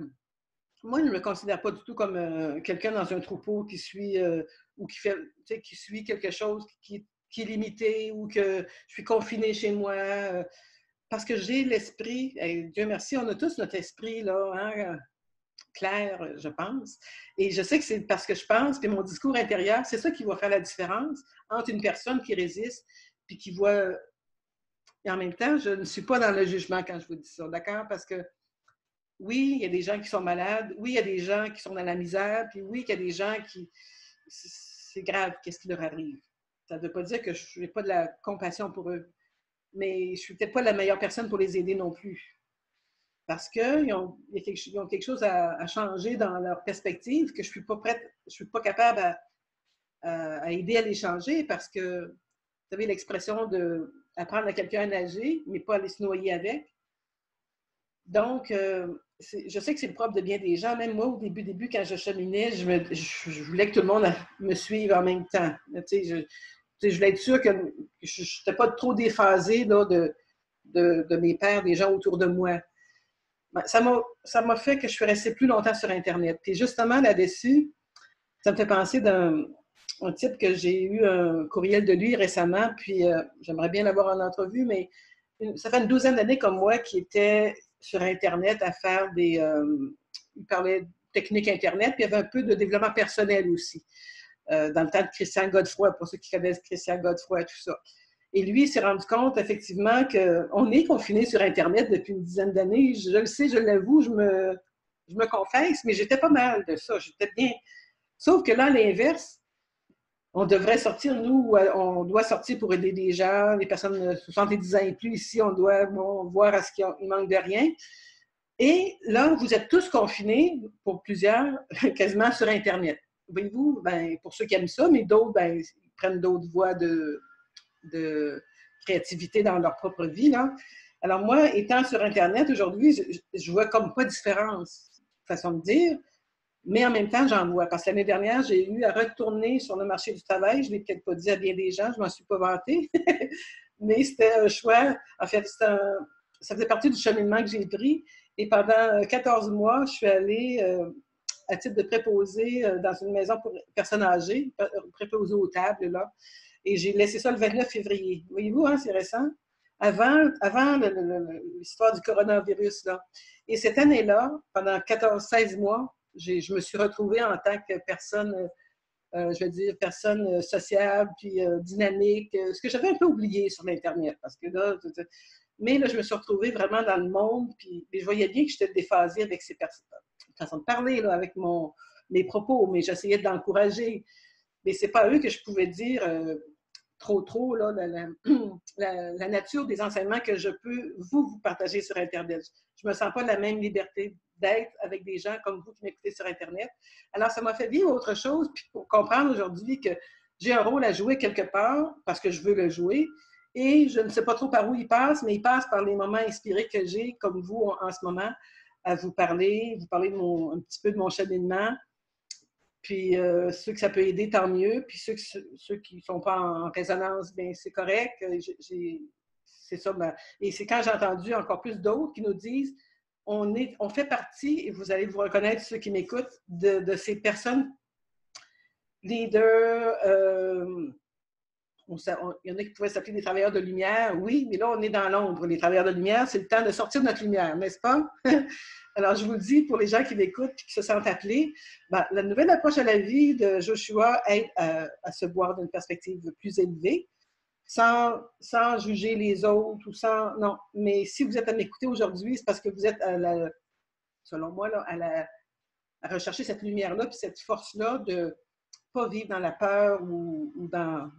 Moi, je ne me considère pas du tout comme quelqu'un dans un troupeau qui suit ou qui fait, qui suit quelque chose qui est limité ou que je suis confinée chez moi. Parce que j'ai l'esprit, Dieu merci, on a tous notre esprit, là, hein, clair, je pense. Et je sais que c'est parce que je pense, puis mon discours intérieur, c'est ça qui va faire la différence entre une personne qui résiste puis qui voit... Et en même temps, je ne suis pas dans le jugement quand je vous dis ça, d'accord? Parce que oui, il y a des gens qui sont malades, oui, il y a des gens qui sont dans la misère, puis oui, il y a des gens qui... C'est grave, qu'est-ce qui leur arrive. Ça ne veut pas dire que je n'ai pas de la compassion pour eux, mais je ne suis peut-être pas la meilleure personne pour les aider non plus. Parce qu'ils ont quelque chose à changer dans leur perspective que je ne suis pas prête, je ne suis pas capable à aider à les changer parce que, vous savez, l'expression d'apprendre à quelqu'un à nager, mais pas à aller se noyer avec. Donc, je sais que c'est le propre de bien des gens. Même moi, au début quand je cheminais, je voulais que tout le monde me suive en même temps. Tu sais, je voulais être sûre que je n'étais pas trop déphasée là, de mes pairs, des gens autour de moi. Ça m'a fait que je suis restée plus longtemps sur Internet. Puis justement, là-dessus, ça me fait penser d'un type que j'ai eu un courriel de lui récemment, puis j'aimerais bien l'avoir en entrevue, mais ça fait une douzaine d'années comme moi qui était sur Internet à faire il parlait de technique Internet, puis il y avait un peu de développement personnel aussi, dans le temps de Christian Godefroy, pour ceux qui connaissent Christian Godefroy, tout ça. Et lui, il s'est rendu compte, effectivement, qu'on est confiné sur Internet depuis une dizaine d'années. Je le sais, je l'avoue, je me confesse, mais j'étais pas mal de ça. J'étais bien. Sauf que là, à l'inverse, on devrait sortir, nous, on doit sortir pour aider des gens, les personnes de 70 ans et plus. Ici, on doit voir à ce qu'il manque de rien. Et là, vous êtes tous confinés, pour plusieurs, quasiment sur Internet. Voyez-vous, ben, pour ceux qui aiment ça, mais d'autres, ben, ils prennent d'autres voies de créativité dans leur propre vie. Là. Alors moi, étant sur Internet aujourd'hui, je vois comme pas de différence, façon de dire. Mais en même temps, j'en vois. Parce que l'année dernière, j'ai eu à retourner sur le marché du travail. Je ne l'ai peut-être pas dit à bien des gens, je ne m'en suis pas vantée. Mais c'était un choix. En fait, ça faisait partie du cheminement que j'ai pris. Et pendant 14 mois, je suis allée à titre de préposée dans une maison pour personnes âgées, préposée aux tables, là. Et j'ai laissé ça le 29 février. Voyez-vous, hein, c'est récent. Avant l'histoire du coronavirus, là. Et cette année-là, pendant 16 mois, je me suis retrouvée en tant que personne, je veux dire, personne sociable, puis dynamique, ce que j'avais un peu oublié sur l'Internet. Parce que là, mais là, je me suis retrouvée vraiment dans le monde, puis je voyais bien que j'étais déphasée avec ces personnes, façon de parler, là, avec mes propos, mais j'essayais de l'encourager. Mais c'est pas à eux que je pouvais dire trop là, la nature des enseignements que je peux vous partager sur Internet. Je me sens pas la même liberté d'être avec des gens comme vous qui m'écoutez sur Internet. Alors, ça m'a fait vivre autre chose, puis pour comprendre aujourd'hui que j'ai un rôle à jouer quelque part parce que je veux le jouer. Et je ne sais pas trop par où il passe, mais il passe par les moments inspirés que j'ai, comme vous en ce moment, à vous parler de un petit peu de mon cheminement. Puis ceux que ça peut aider, tant mieux. Puis ceux qui ne sont pas en résonance, bien, c'est correct. C'est ça. Et c'est quand j'ai entendu encore plus d'autres qui nous disent on fait partie, et vous allez vous reconnaître, ceux qui m'écoutent, de ces personnes leaders. Il y en a qui pouvaient s'appeler des travailleurs de lumière, oui, mais là, on est dans l'ombre. Les travailleurs de lumière, c'est le temps de sortir de notre lumière, n'est-ce pas? Alors, je vous le dis, pour les gens qui m'écoutent et qui se sentent appelés, la nouvelle approche à la vie de Joshua aide à se voir d'une perspective plus élevée, sans juger les autres ou sans... Non, mais si vous êtes à m'écouter aujourd'hui, c'est parce que vous êtes, selon moi, là, à rechercher cette lumière-là puis cette force-là de ne pas vivre dans la peur ou dans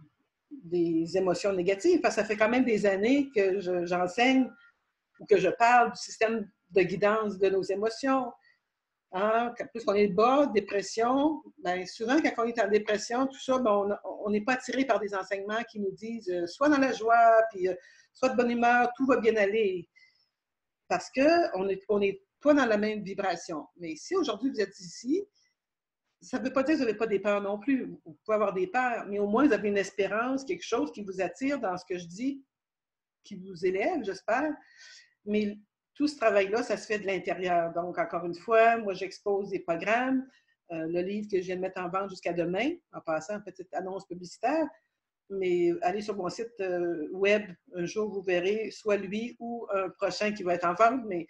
des émotions négatives, parce que ça fait quand même des années que j'enseigne ou que je parle du système de guidance de nos émotions. Hein? Plus qu'on est bas, dépression, bien, souvent quand on est en dépression, tout ça, ben, on n'est pas attiré par des enseignements qui nous disent soit dans la joie, puis soit de bonne humeur, tout va bien aller. Parce qu'on est pas dans la même vibration. Mais si aujourd'hui vous êtes ici, ça ne veut pas dire que vous n'avez pas des peurs non plus. Vous pouvez avoir des peurs, mais au moins vous avez une espérance, quelque chose qui vous attire dans ce que je dis, qui vous élève, j'espère. Mais tout ce travail-là, ça se fait de l'intérieur. Donc, encore une fois, moi, j'expose des programmes. Le livre que je viens de mettre en vente jusqu'à demain, en passant une petite annonce publicitaire. Mais allez sur mon site web, un jour, vous verrez soit lui ou un prochain qui va être en vente. Mais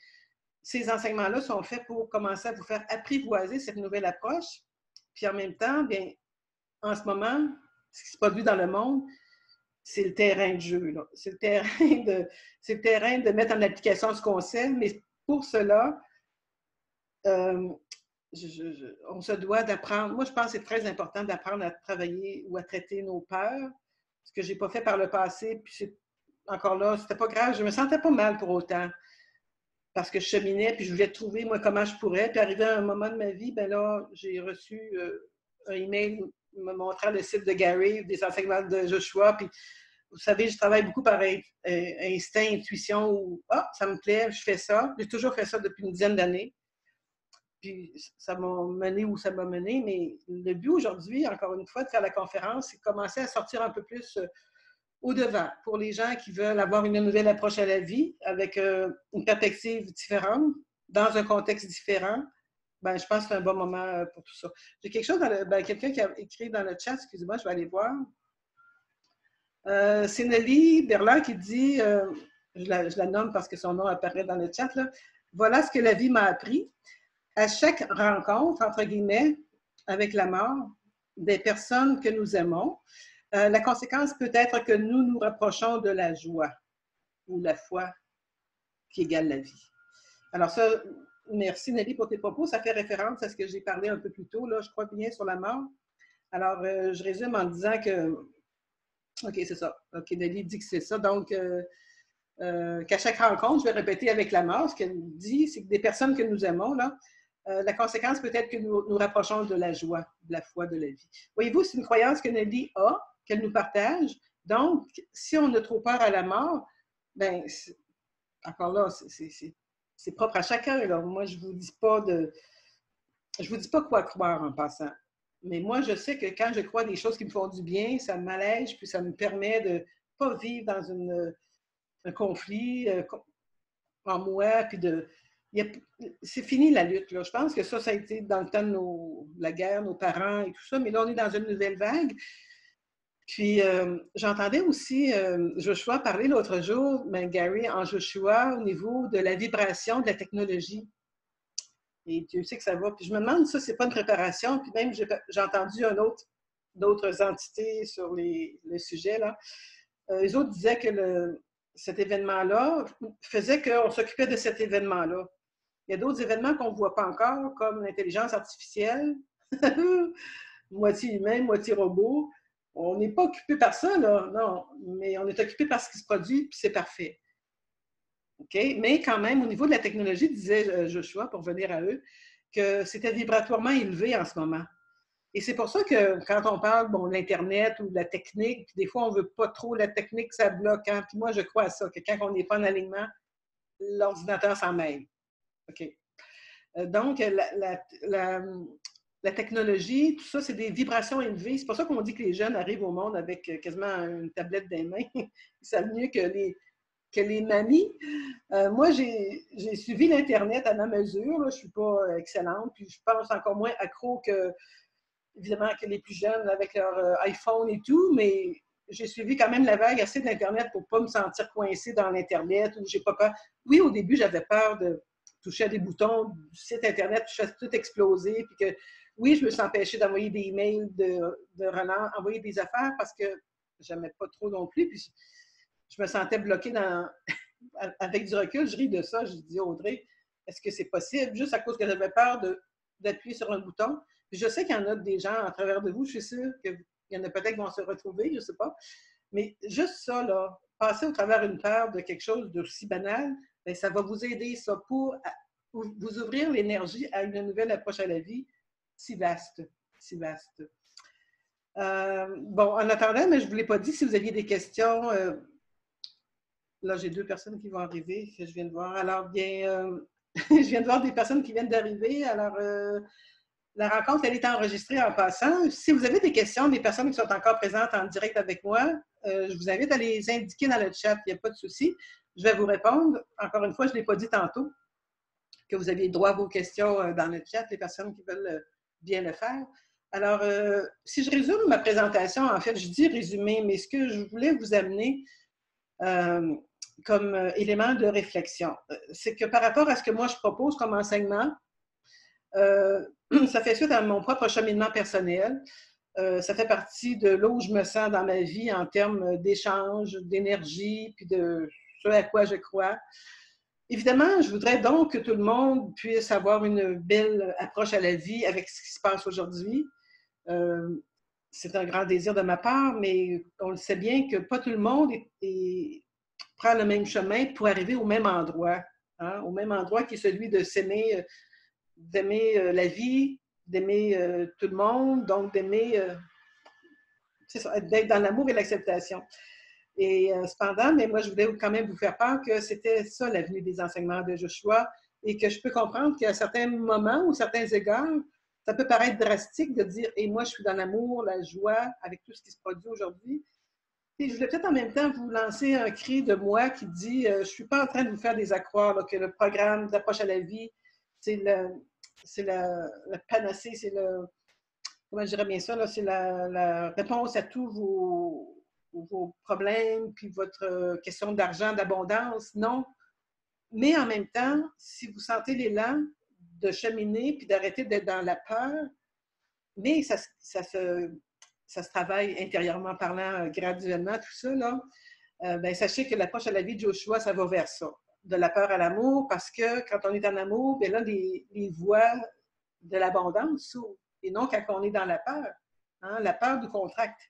ces enseignements-là sont faits pour commencer à vous faire apprivoiser cette nouvelle approche. Puis en même temps, bien, en ce moment, ce qui se produit dans le monde, c'est le terrain de jeu. C'est le terrain de mettre en application ce qu'on sait, mais pour cela, on se doit d'apprendre. Moi, je pense que c'est très important d'apprendre à travailler ou à traiter nos peurs, ce que je n'ai pas fait par le passé. Puis encore là, c'était pas grave. Je me sentais pas mal pour autant. Parce que je cheminais, puis je voulais trouver, moi, comment je pourrais. Puis arrivé à un moment de ma vie, ben là, j'ai reçu un email me montrant le site de Gary, des enseignements de Joshua. Puis, vous savez, je travaille beaucoup par instinct, intuition, ou « Ah, ça me plaît, je fais ça ». J'ai toujours fait ça depuis une dizaine d'années. Puis, ça m'a mené où ça m'a mené. Mais le but aujourd'hui, encore une fois, de faire la conférence, c'est de commencer à sortir un peu plus au-devant, pour les gens qui veulent avoir une nouvelle approche à la vie, avec une perspective différente, dans un contexte différent, ben, je pense que c'est un bon moment pour tout ça. J'ai quelque chose quelqu'un qui a écrit dans le chat, excusez-moi, je vais aller voir. C'est Nelly Berland qui dit, je la nomme parce que son nom apparaît dans le chat, là. Voilà ce que la vie m'a appris. À chaque rencontre, entre guillemets, avec la mort des personnes que nous aimons, la conséquence peut être que nous nous rapprochons de la joie ou la foi qui égale la vie. Alors ça, merci Nelly pour tes propos. Ça fait référence à ce que j'ai parlé un peu plus tôt, là, je crois bien, sur la mort. Alors, je résume en disant que... OK, c'est ça. OK, Nelly dit que c'est ça. Donc, qu'à chaque rencontre, je vais répéter avec la mort, ce qu'elle dit, c'est que des personnes que nous aimons, là, la conséquence peut être que nous nous rapprochons de la joie, de la foi, de la vie. Voyez-vous, c'est une croyance que Nelly a, qu'elle nous partage. Donc, si on a trop peur à la mort, bien, encore là, c'est propre à chacun. Là. Moi, je ne vous dis pas de... je ne vous dis pas quoi croire en passant, mais moi, je sais que quand je crois des choses qui me font du bien, ça m'allège, puis ça me permet de ne pas vivre dans un conflit en moi, puis c'est fini la lutte. Là. Je pense que ça a été dans le temps de la guerre, nos parents et tout ça, mais là, on est dans une nouvelle vague. Puis, j'entendais aussi Joshua parler l'autre jour, mais Gary, en Joshua, au niveau de la vibration de la technologie. Et Dieu sait que ça va. Puis je me demande, ça, c'est pas une préparation. Puis même, j'ai entendu d'autres entités sur le sujet, là. Les autres disaient que cet événement-là faisait qu'on s'occupait de cet événement-là. Il y a d'autres événements qu'on ne voit pas encore, comme l'intelligence artificielle, moitié humain, moitié robot. On n'est pas occupé par ça, là, non, mais on est occupé par ce qui se produit, puis c'est parfait. OK? Mais quand même, au niveau de la technologie, disait Joshua, pour venir à eux, que c'était vibratoirement élevé en ce moment. Et c'est pour ça que quand on parle de l'Internet ou de la technique, puis des fois, on ne veut pas trop la technique, ça bloque. Hein? Puis moi, je crois à ça, que quand on n'est pas en alignement, l'ordinateur s'en mêle. OK? Donc, la technologie, tout ça, c'est des vibrations élevées. C'est pour ça qu'on dit que les jeunes arrivent au monde avec quasiment une tablette dans les mains. Ils savent mieux que les mamies. Moi, j'ai suivi l'Internet à ma mesure. Là. Je ne suis pas excellente, puis je pense encore moins accro que, évidemment, que les plus jeunes avec leur iPhone et tout, mais j'ai suivi quand même la vague assez d'Internet pour ne pas me sentir coincée dans l'Internet ou j'ai pas peur. Oui, au début, j'avais peur de toucher à des boutons du site Internet, puis je faisais tout exploser, puis que, oui, je me suis empêchée d'envoyer des emails, de relance, envoyer des affaires parce que je n'aimais pas trop non plus, puis je me sentais bloquée avec du recul, je ris de ça, je dis Audrey, est-ce que c'est possible? Juste à cause que j'avais peur d'appuyer sur un bouton. Puis je sais qu'il y en a des gens à travers de vous, je suis sûre qu'il y en a peut-être qui vont se retrouver, je ne sais pas. Mais juste ça, là, passer au travers une peur de quelque chose d'aussi banal, bien, ça va vous aider, ça, pour vous ouvrir l'énergie à une nouvelle approche à la vie si vaste, si vaste. Bon, en attendant, mais je ne vous l'ai pas dit, si vous aviez des questions, là, j'ai 2 personnes qui vont arriver, que je viens de voir. Alors, bien, je viens de voir des personnes qui viennent d'arriver. Alors, la rencontre, elle est enregistrée en passant. Si vous avez des questions, des personnes qui sont encore présentes en direct avec moi, je vous invite à les indiquer dans le chat, il n'y a pas de souci. Je vais vous répondre. Encore une fois, je ne l'ai pas dit tantôt, que vous aviez droit à vos questions dans le chat, les personnes qui veulent bien le faire. Alors, si je résume ma présentation, en fait, je dis résumé, mais ce que je voulais vous amener comme élément de réflexion, c'est que par rapport à ce que moi je propose comme enseignement, ça fait suite à mon propre cheminement personnel. Ça fait partie de là où je me sens dans ma vie en termes d'échange, d'énergie, puis de ce à quoi je crois. Évidemment, je voudrais donc que tout le monde puisse avoir une belle approche à la vie avec ce qui se passe aujourd'hui. C'est un grand désir de ma part, mais on le sait bien que pas tout le monde prend le même chemin pour arriver au même endroit. Hein? Au même endroit qui est celui de s'aimer, d'aimer la vie, d'aimer tout le monde, donc d'aimer, d'être dans l'amour et l'acceptation. Et cependant, mais moi, je voulais quand même vous faire part que c'était ça l'avenue des enseignements de Joshua et que je peux comprendre qu'à certains moments ou certains égards, ça peut paraître drastique de dire « Et moi, je suis dans l'amour, la joie, avec tout ce qui se produit aujourd'hui. » Et je voulais peut-être en même temps vous lancer un cri de moi qui dit je ne suis pas en train de vous faire des accroire là, que le programme d'approche à la vie, c'est la panacée, c'est le. Comment je dirais bien ça, c'est la réponse à tous vos problèmes, puis votre question d'argent, d'abondance. Non. Mais en même temps, si vous sentez l'élan de cheminer puis d'arrêter d'être dans la peur, mais ça se travaille intérieurement parlant graduellement, tout ça, là, ben, sachez que l'approche à la vie de Joshua, ça va vers ça. De la peur à l'amour, parce que quand on est en amour, bien là, les voies de l'abondance s'ouvrent. Et non quand on est dans la peur. Hein, la peur nous contracte.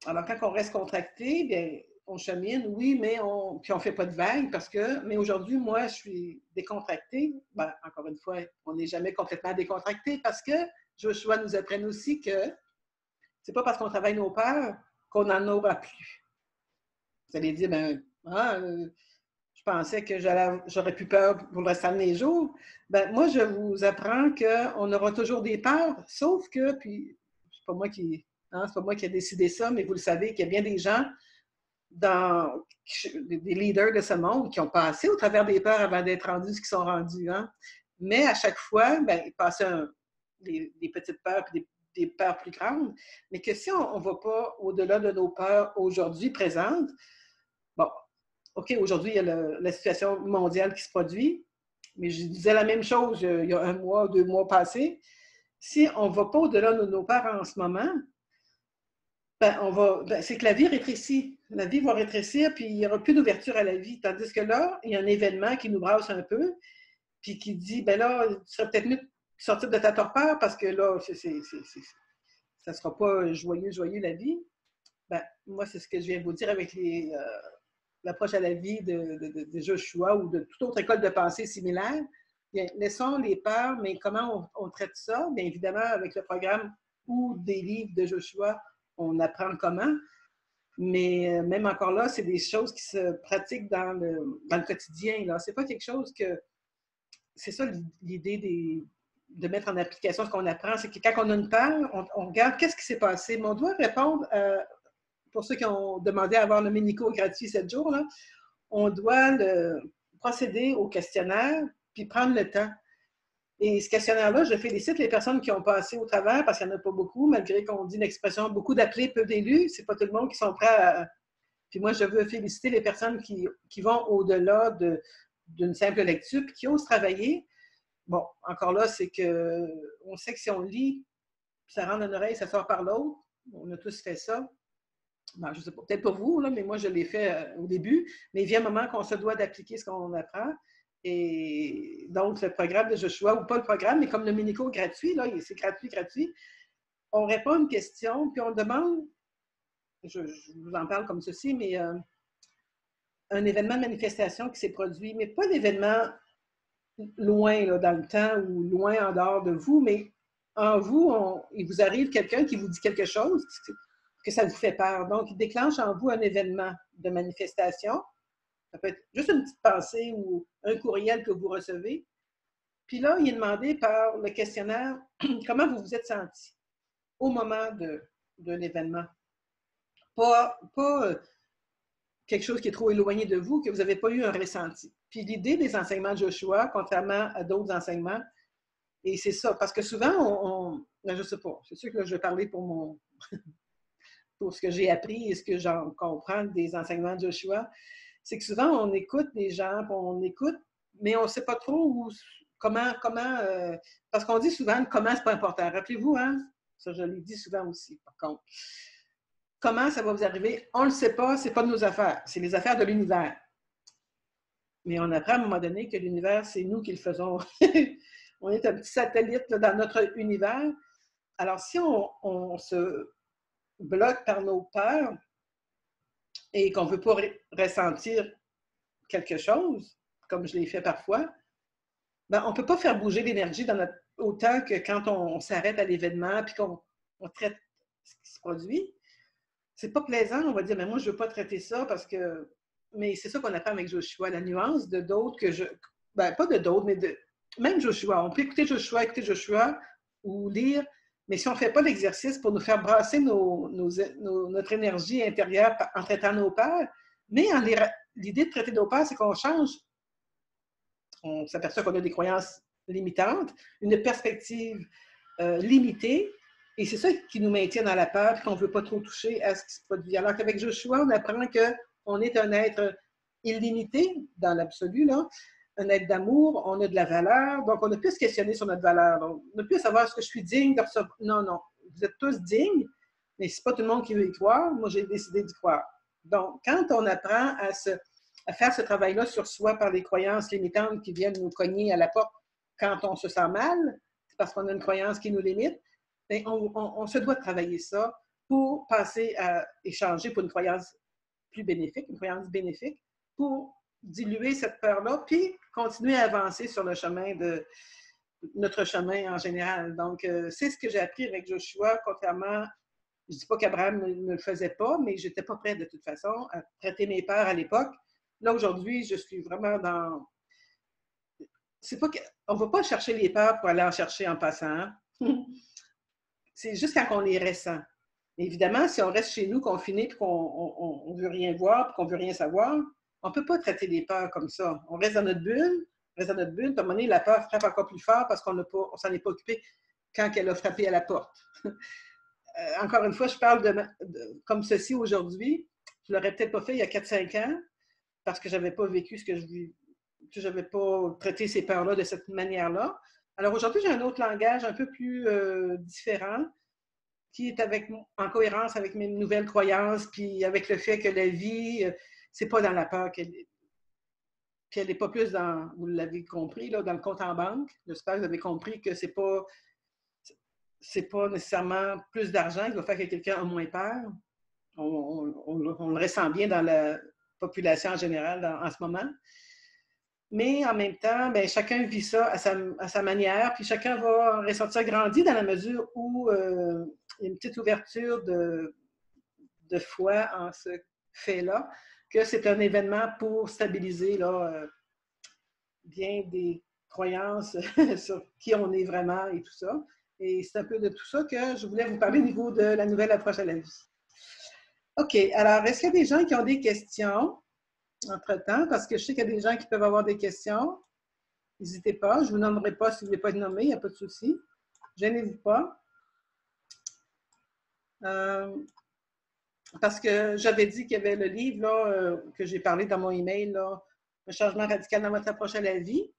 Alors, quand on reste contracté, bien, on chemine, oui, mais puis on ne fait pas de vagues parce que, mais aujourd'hui, moi, je suis décontractée. Ben, encore une fois, on n'est jamais complètement décontracté parce que Joshua nous apprenne aussi que c'est pas parce qu'on travaille nos peurs qu'on n'en aura plus. Vous allez dire, ben, je pensais que j'aurais plus peur pour le restant de mes jours. Ben, moi, je vous apprends qu'on aura toujours des peurs, sauf que, puis, c'est pas moi qui, hein, c'est pas moi qui ai décidé ça, mais vous le savez qu'il y a bien des gens, des leaders de ce monde qui ont passé au travers des peurs avant d'être rendus ce qu'ils sont rendus. Hein. Mais à chaque fois, ben, ils passaient des petites peurs puis des peurs plus grandes. Mais que si on ne va pas au-delà de nos peurs aujourd'hui présentes, bon, OK, aujourd'hui, il y a la situation mondiale qui se produit, mais je disais la même chose il y a 1 mois, 2 mois passés. Si on ne va pas au-delà de nos peurs en ce moment, c'est que la vie rétrécit. La vie va rétrécir, puis il n'y aura plus d'ouverture à la vie. Tandis que là, il y a un événement qui nous brasse un peu, puis qui dit, ben là, tu serais peut-être mieux de sortir de ta torpeur parce que là, ça ne sera pas joyeux, joyeux la vie. Ben, moi, c'est ce que je viens de vous dire avec l'approche à la vie de Joshua ou de toute autre école de pensée similaire. Bien, laissons les peurs, mais comment on traite ça? Bien évidemment, avec le programme ou des livres de Joshua, on apprend comment. Mais même encore là, c'est des choses qui se pratiquent dans le quotidien. Ce n'est pas quelque chose que... C'est ça l'idée de mettre en application ce qu'on apprend, c'est que quand on a une peur, on regarde qu'est-ce qui s'est passé. Mais on doit répondre, pour ceux qui ont demandé à avoir le mini-cours gratuit 7 jours, là, on doit procéder au questionnaire puis prendre le temps. Et ce questionnaire-là, je félicite les personnes qui ont passé au travers parce qu'il n'y en a pas beaucoup, malgré qu'on dit l'expression beaucoup d'appelés, peu d'élus. C'est pas tout le monde qui sont prêts à. Puis moi, je veux féliciter les personnes qui vont au-delà d'une simple lecture puis qui osent travailler. Bon, encore là, c'est qu'on sait que si on lit, ça rentre dans l'oreille, ça sort par l'autre. On a tous fait ça. Ben, je ne sais pas, peut-être pour vous, là, mais moi, je l'ai fait au début. Mais il vient un moment qu'on se doit d'appliquer ce qu'on apprend. Et donc, le programme de Joshua, ou pas le programme, mais comme le mini-cours gratuit, là, c'est gratuit. On répond à une question, puis on demande, je vous en parle comme ceci, mais un événement de manifestation qui s'est produit, mais pas l'événement loin là, dans le temps ou loin en dehors de vous, mais en vous, il vous arrive quelqu'un qui vous dit quelque chose, que ça vous fait peur. Donc, il déclenche en vous un événement de manifestation. Ça peut être juste une petite pensée ou un courriel que vous recevez. Puis là, il est demandé par le questionnaire comment vous vous êtes senti au moment de l'événement. Pas quelque chose qui est trop éloigné de vous, que vous n'avez pas eu un ressenti. Puis l'idée des enseignements de Joshua, contrairement à d'autres enseignements, et c'est ça, parce que souvent, je ne sais pas, c'est sûr que là, je vais parler pour ce que j'ai appris et ce que j'en comprends des enseignements de Joshua, c'est que souvent, on écoute les gens, mais on ne sait pas trop comment parce qu'on dit souvent comment c'est pas important. Rappelez-vous, hein? Ça, je l'ai dit souvent aussi, par contre. Comment ça va vous arriver? On ne le sait pas, ce n'est pas de nos affaires. C'est les affaires de l'univers. Mais on apprend à un moment donné que l'univers, c'est nous qui le faisons. On est un petit satellite là, dans notre univers. Alors, si on se bloque par nos peurs et qu'on ne veut pas ressentir quelque chose, comme je l'ai fait parfois, ben, on ne peut pas faire bouger l'énergie autant que quand on s'arrête à l'événement puis qu'on traite ce qui se produit. C'est pas plaisant, on va dire, mais moi, je ne veux pas traiter ça parce que. Mais c'est ça qu'on apprend avec Joshua, la nuance de d'autres que je. Ben, pas de d'autres, mais même Joshua. On peut écouter Joshua ou lire, mais si on ne fait pas l'exercice pour nous faire brasser notre énergie intérieure en traitant nos peurs, mais l'idée de traiter nos peurs, c'est qu'on change. On s'aperçoit qu'on a des croyances limitantes, une perspective limitée, et c'est ça qui nous maintient dans la peur et qu'on ne veut pas trop toucher à ce qui se produit. Alors qu'avec Joshua, on apprend qu'on est un être illimité dans l'absolu, là, un être d'amour, on a de la valeur, donc on a pu se questionner sur notre valeur. Donc, on a pu savoir est-ce que je suis digne de recevoir. Non, vous êtes tous dignes, mais ce n'est pas tout le monde qui veut y croire. Moi, j'ai décidé d'y croire. Donc, quand on apprend à faire ce travail-là sur soi par les croyances limitantes qui viennent nous cogner à la porte quand on se sent mal, c'est parce qu'on a une croyance qui nous limite, bien, on se doit de travailler ça pour passer à échanger pour une croyance plus bénéfique, une croyance bénéfique, pour diluer cette peur-là, puis continuer à avancer sur le chemin notre chemin en général. Donc, c'est ce que j'ai appris avec Joshua, contrairement, je ne dis pas qu'Abraham ne le faisait pas, mais je n'étais pas prête de toute façon à traiter mes peurs à l'époque. Là, aujourd'hui, je suis vraiment dans... C'est pas que... On ne va pas chercher les peurs pour aller en chercher en passant. C'est juste quand on les ressent. Mais évidemment, si on reste chez nous confiné et qu'on ne veut rien voir et qu'on ne veut rien savoir, on ne peut pas traiter les peurs comme ça. On reste dans notre bulle, puis à un moment donné, la peur frappe encore plus fort parce qu'on ne s'en est pas occupé quand elle a frappé à la porte. Encore une fois, je parle comme ceci aujourd'hui. Je ne l'aurais peut-être pas fait il y a 4-5 ans parce que je n'avais pas vécu ce que je n'avais pas traité ces peurs-là de cette manière-là. Alors aujourd'hui, j'ai un autre langage un peu plus différent qui est en cohérence avec mes nouvelles croyances, puis avec le fait que la vie, c'est pas dans la peur qu'elle n'est pas plus dans, vous l'avez compris, là, dans le compte en banque. J'espère que vous avez compris que c'est pas nécessairement plus d'argent qui va faire que quelqu'un a moins peur. On le ressent bien dans la population en général en ce moment. Mais en même temps, bien, chacun vit ça à sa manière, puis chacun va ressortir grandi dans la mesure où il y a une petite ouverture de foi en ce fait-là, que c'est un événement pour stabiliser là, bien des croyances sur qui on est vraiment et tout ça. Et c'est un peu de tout ça que je voulais vous parler au niveau de la nouvelle approche à la vie. OK, alors est-ce qu'il y a des gens qui ont des questions entre-temps? Parce que je sais qu'il y a des gens qui peuvent avoir des questions. N'hésitez pas, je ne vous nommerai pas si vous ne voulez pas être nommé, il n'y a pas de souci. Gênez-vous pas. Parce que j'avais dit qu'il y avait le livre là, que j'ai parlé dans mon email, là, Un changement radical dans votre approche à la vie.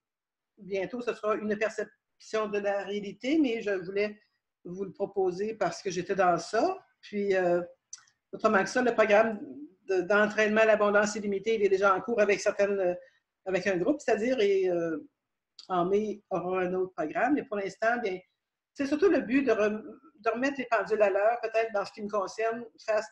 Bientôt, ce sera une perception de la réalité, mais je voulais vous le proposer parce que j'étais dans ça. Puis, autrement que ça, le programme d'entraînement à l'abondance illimitée, il est déjà en cours avec un groupe, c'est-à-dire, et en mai, aura un autre programme. Mais pour l'instant, bien, c'est surtout le but de remettre les pendules à l'heure, peut-être dans ce qui me concerne, face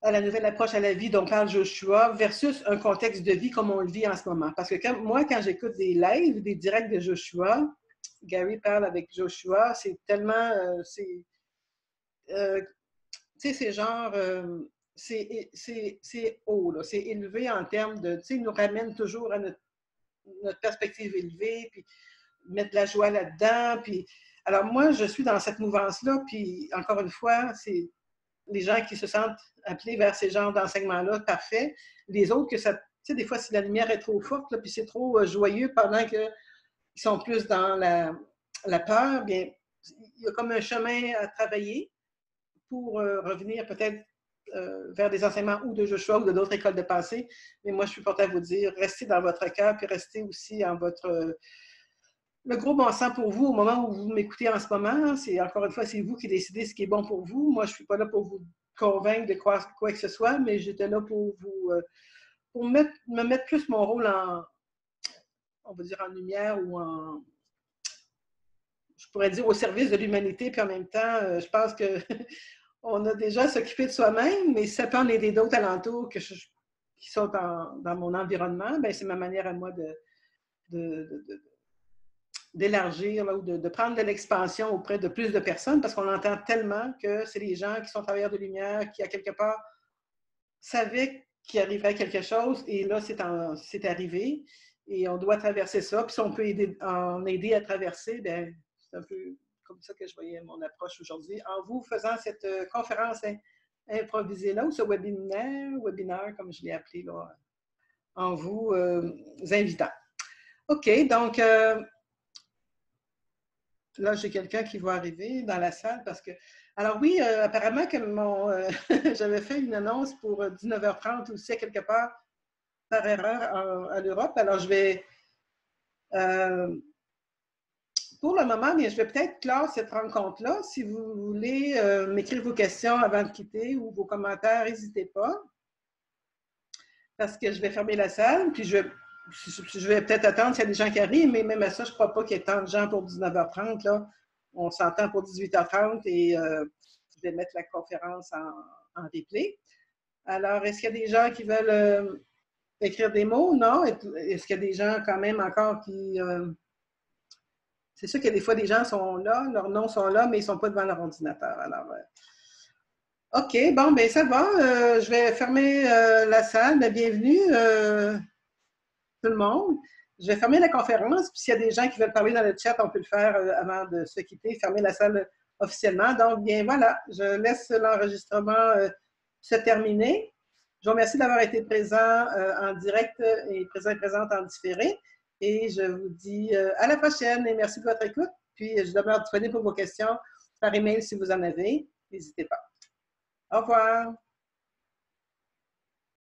à la nouvelle approche à la vie dont parle Joshua, versus un contexte de vie comme on le vit en ce moment. Parce que quand j'écoute des lives, des directs de Joshua, Gary parle avec Joshua, c'est tellement... tu sais, c'est genre... c'est haut, c'est élevé en termes de... Tu sais, il nous ramène toujours à notre perspective élevée, puis mettre de la joie là-dedans. Puis... Alors moi, je suis dans cette mouvance-là, puis encore une fois, c'est les gens qui se sentent appelés vers ces genres d'enseignements-là, parfait. Les autres, que ça, tu sais, des fois, si la lumière est trop forte, là, puis c'est trop joyeux pendant qu'ils sont plus dans la peur, bien, il y a comme un chemin à travailler pour revenir peut-être vers des enseignements ou de Joshua ou de d'autres écoles de pensée. Mais moi, je suis portée à vous dire, restez dans votre cœur, puis restez aussi en votre... le gros bon sens pour vous au moment où vous m'écoutez en ce moment. C'est encore une fois, c'est vous qui décidez ce qui est bon pour vous. Moi, je ne suis pas là pour vous convaincre de quoi que ce soit, mais j'étais là pour vous pour me mettre plus mon rôle on va dire en lumière ou je pourrais dire au service de l'humanité, puis en même temps, je pense que on a déjà à s'occuper de soi-même, mais si ça peut en aider d'autres alentours qui sont dans mon environnement, ben c'est ma manière à moi d'élargir ou de prendre de l'expansion auprès de plus de personnes parce qu'on entend tellement que c'est les gens qui sont travailleurs de lumière, qui à quelque part savaient qu'il arriverait quelque chose et là, c'est arrivé et on doit traverser ça. Puis si on peut en aider à traverser, bien, c'est un peu comme ça que je voyais mon approche aujourd'hui en vous faisant cette conférence improvisée-là ou ce webinaire, comme je l'ai appelé, là, en vous invitant. OK, donc là, j'ai quelqu'un qui va arriver dans la salle parce que... Alors oui, apparemment que j'avais fait une annonce pour 19h30 aussi, quelque part, par erreur à l'Europe. Alors, je vais... pour le moment, bien, je vais peut-être clore cette rencontre-là. Si vous voulez m'écrire vos questions avant de quitter ou vos commentaires, n'hésitez pas. Parce que je vais fermer la salle, puis je vais peut-être attendre s'il y a des gens qui arrivent, mais même à ça, je ne crois pas qu'il y ait tant de gens pour 19h30. Là. On s'entend pour 18h30 et je vais mettre la conférence en replay. Alors, est-ce qu'il y a des gens qui veulent écrire des mots? Non? Est-ce qu'il y a des gens quand même encore qui... c'est sûr que des fois, des gens sont là, leurs noms sont là, mais ils ne sont pas devant leur ordinateur. Alors, OK, bon, ben ça va. Je vais fermer la salle. Bienvenue, tout le monde. Je vais fermer la conférence. Puis s'il y a des gens qui veulent parler dans le chat, on peut le faire avant de se quitter, fermer la salle officiellement. Donc, bien voilà, je laisse l'enregistrement se terminer. Je vous remercie d'avoir été présent en direct et présente en différé. Et je vous dis à la prochaine et merci de votre écoute. Puis je demeure disponible pour vos questions par email si vous en avez. N'hésitez pas. Au revoir.